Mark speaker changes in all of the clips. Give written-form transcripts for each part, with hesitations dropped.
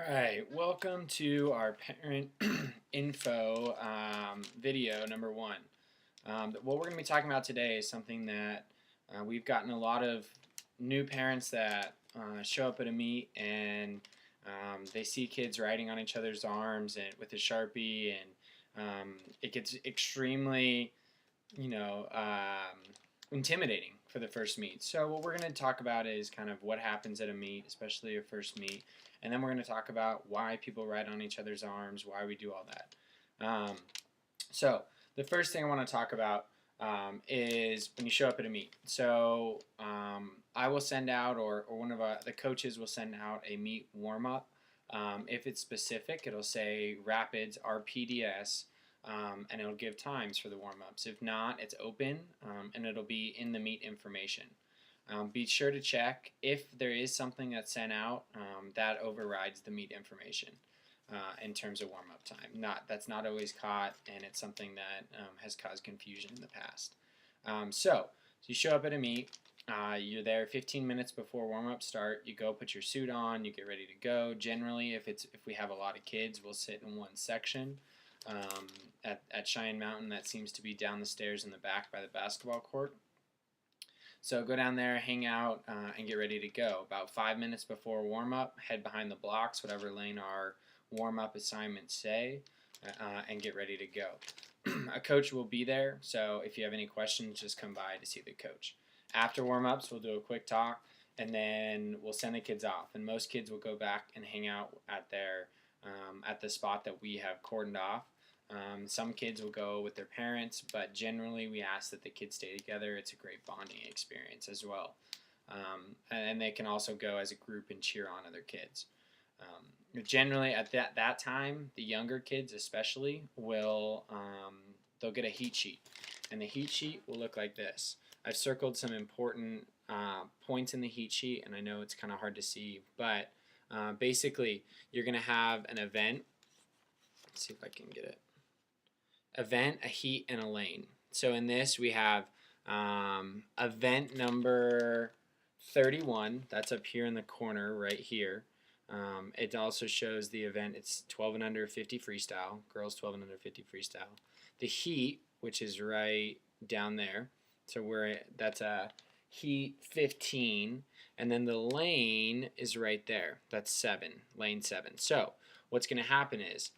Speaker 1: All right, welcome to our parent info video number one. What we're going to be talking about today is something that we've gotten a lot of new parents that show up at a meet and they see kids riding on each other's arms and with a Sharpie, and it gets extremely, you know, intimidating for the first meet. So what we're going to talk about is kind of what happens at a meet, especially a first meet, and then we're going to talk about why people ride on each other's arms, why we do all that. So the first thing I want to talk about is when you show up at a meet. So I will send out, or one of the coaches will send out a meet warm-up. If it's specific, it'll say Rapids RPDS, and it'll give times for the warm-ups. If not, it's open, and it'll be in the meet information. Be sure to check if there is something that's sent out that overrides the meet information in terms of warm-up time. That's not always caught, and it's something that has caused confusion in the past. So you show up at a meet. You're there 15 minutes before warm-up start. You go put your suit on. You get ready to go. Generally, if we have a lot of kids, we'll sit in one section. At Cheyenne Mountain, that seems to be down the stairs in the back by the basketball court. So go down there, hang out, and get ready to go. About 5 minutes before warm-up, head behind the blocks, whatever lane our warm-up assignments say, and get ready to go. A coach will be there, so if you have any questions, just come by to see the coach. After warm-ups, we'll do a quick talk, and then we'll send the kids off. And most kids will go back and hang out at the spot that we have cordoned off. Some kids will go with their parents, but generally we ask that the kids stay together. It's a great bonding experience as well. And they can also go as a group and cheer on other kids. Generally at that time, the younger kids especially will they'll get a heat sheet. And the heat sheet will look like this. I've circled some important points in the heat sheet, and I know it's kind of hard to see, but basically you're going to have an event. Let's see if I can get it. Event, a heat, and a lane. So in this we have event number 31. That's up here in the corner right here. It also shows the event. It's 12 and under 50 freestyle. Girls 12 and under 50 freestyle. The heat, which is right down there. So that's a heat 15. And then the lane is right there. That's 7, lane 7. So what's going to happen is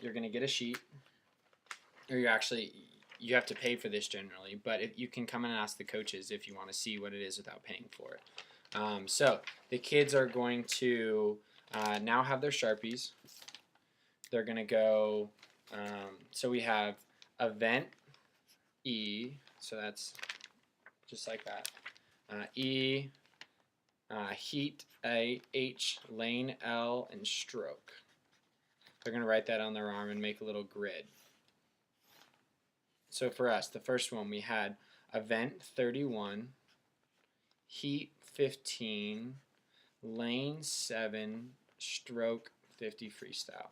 Speaker 1: you're going to get a sheet. Or you have to pay for this generally, but you can come and ask the coaches if you want to see what it is without paying for it. So the kids are going to now have their Sharpies. They're going to go, so we have event E, so that's just like that. E, heat H, lane L, and stroke. They're going to write that on their arm and make a little grid. So for us, the first one we had event 31, heat 15, lane 7, stroke 50 freestyle.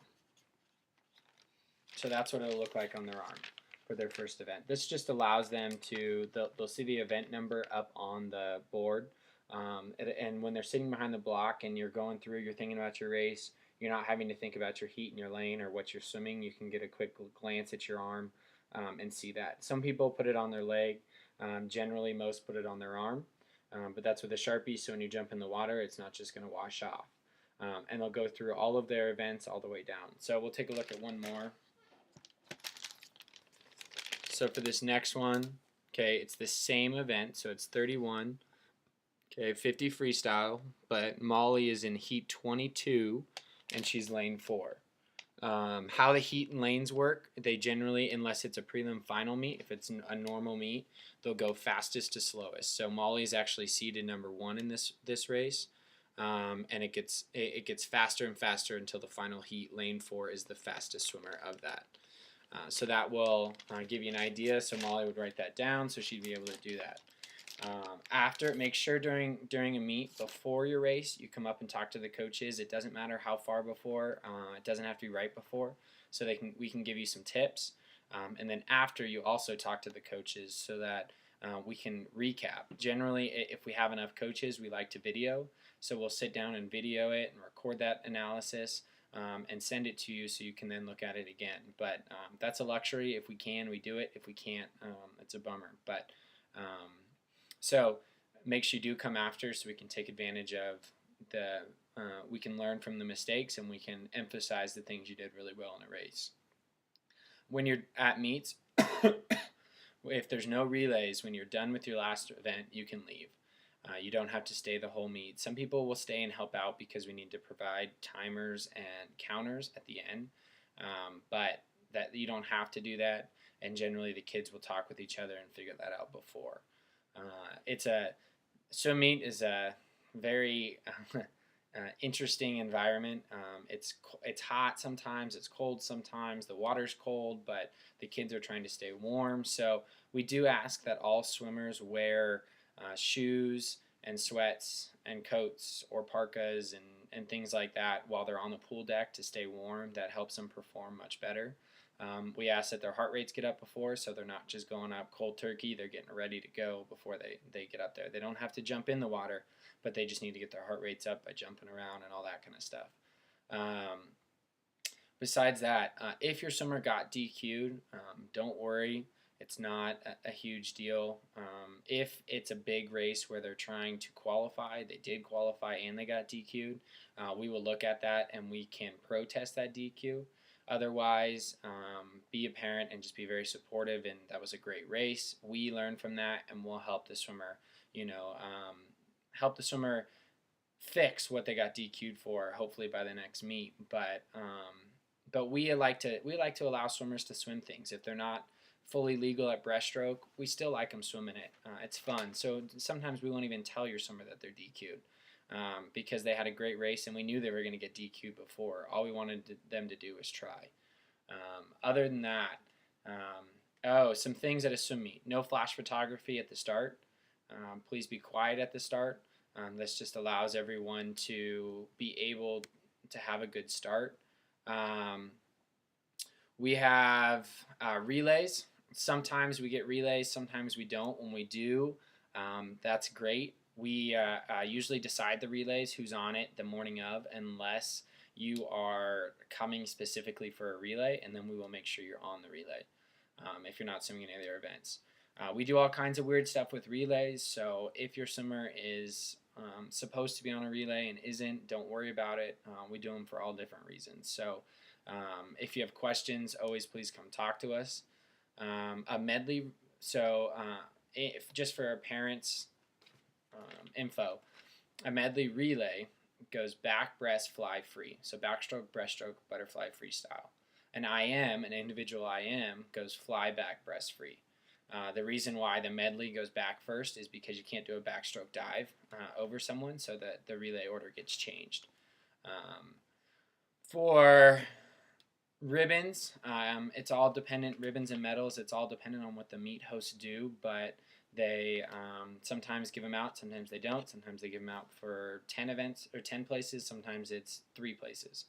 Speaker 1: So that's what it'll look like on their arm for their first event. This just allows them to, they'll see the event number up on the board, and when they're sitting behind the block and you're going through, you're thinking about your race, you're not having to think about your heat and your lane or what you're swimming. You can get a quick glance at your arm and see that. Some people put it on their leg. Generally, most put it on their arm. But that's with a Sharpie, so when you jump in the water, it's not just going to wash off. And they'll go through all of their events all the way down. So we'll take a look at one more. So for this next one, okay, it's the same event. So it's 31, okay, 50 freestyle, but Molly is in heat 22, and she's lane 4. How the heat and lanes work, they generally, unless it's a prelim final meet, if it's a normal meet, they'll go fastest to slowest. So Molly's actually seeded number 1 in this race, and it gets faster and faster until the final heat. Lane 4 is the fastest swimmer of that. So that will give you an idea. So Molly would write that down, so she'd be able to do that. Make sure during a meet before your race you come up and talk to the coaches. It doesn't matter how far before. It doesn't have to be right before, so we can give you some tips. And then after, you also talk to the coaches so that we can recap. Generally, if we have enough coaches, we like to video. So we'll sit down and video it and record that analysis and send it to you so you can then look at it again. But that's a luxury. If we can, we do it. If we can't, it's a bummer. But so make sure you do come after so we can take advantage of we can learn from the mistakes and we can emphasize the things you did really well in a race. When you're at meets, if there's no relays, when you're done with your last event, you can leave. You don't have to stay the whole meet. Some people will stay and help out because we need to provide timers and counters at the end, but that you don't have to do that. And generally, the kids will talk with each other and figure that out before. Swim meet is a very interesting environment. It's hot sometimes, it's cold sometimes, the water's cold, but the kids are trying to stay warm. So we do ask that all swimmers wear shoes and sweats and coats or parkas and things like that while they're on the pool deck to stay warm. That helps them perform much better. We ask that their heart rates get up before, so they're not just going up cold turkey. They're getting ready to go before they get up there. They don't have to jump in the water, but they just need to get their heart rates up by jumping around and all that kind of stuff. Besides that, if your swimmer got DQ'd, don't worry. It's not a huge deal. If it's a big race where they're trying to qualify, they did qualify and they got DQ'd, we will look at that and we can protest that DQ. Otherwise, be a parent and just be very supportive, and that was a great race. We learn from that and we'll help the swimmer, help the swimmer fix what they got DQ'd for, hopefully by the next meet. But we like to allow swimmers to swim things. If they're not fully legal at breaststroke, we still like them swimming it. It's fun. So sometimes we won't even tell your swimmer that they're DQ'd because they had a great race and we knew they were going to get DQ'd before. All we wanted them to do was try. Other than that, some things at a swim meet. No flash photography at the start. Please be quiet at the start. This just allows everyone to be able to have a good start. We have relays. Sometimes we get relays, sometimes we don't. When we do, that's great. We usually decide the relays, who's on it the morning of, unless you are coming specifically for a relay, and then we will make sure you're on the relay if you're not swimming any other events. We do all kinds of weird stuff with relays, so if your swimmer is supposed to be on a relay and isn't, don't worry about it. We do them for all different reasons. So if you have questions, always please come talk to us. A medley, just for our parents' info, a medley relay goes back, breast, fly, free. So backstroke, breaststroke, butterfly, freestyle. An IM, an individual IM, goes fly, back, breast, free. The reason why the medley goes back first is because you can't do a backstroke dive over someone, so that the relay order gets changed. For ribbons, it's all dependent. Ribbons and medals, it's all dependent on what the meet hosts do, but they sometimes give them out, sometimes they don't. Sometimes they give them out for 10 events or 10 places. Sometimes it's 3 places.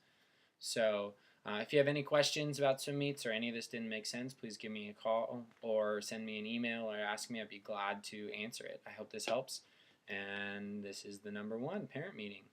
Speaker 1: So if you have any questions about swim meets or any of this didn't make sense, please give me a call or send me an email or ask me. I'd be glad to answer it. I hope this helps. And this is the #1 parent meeting.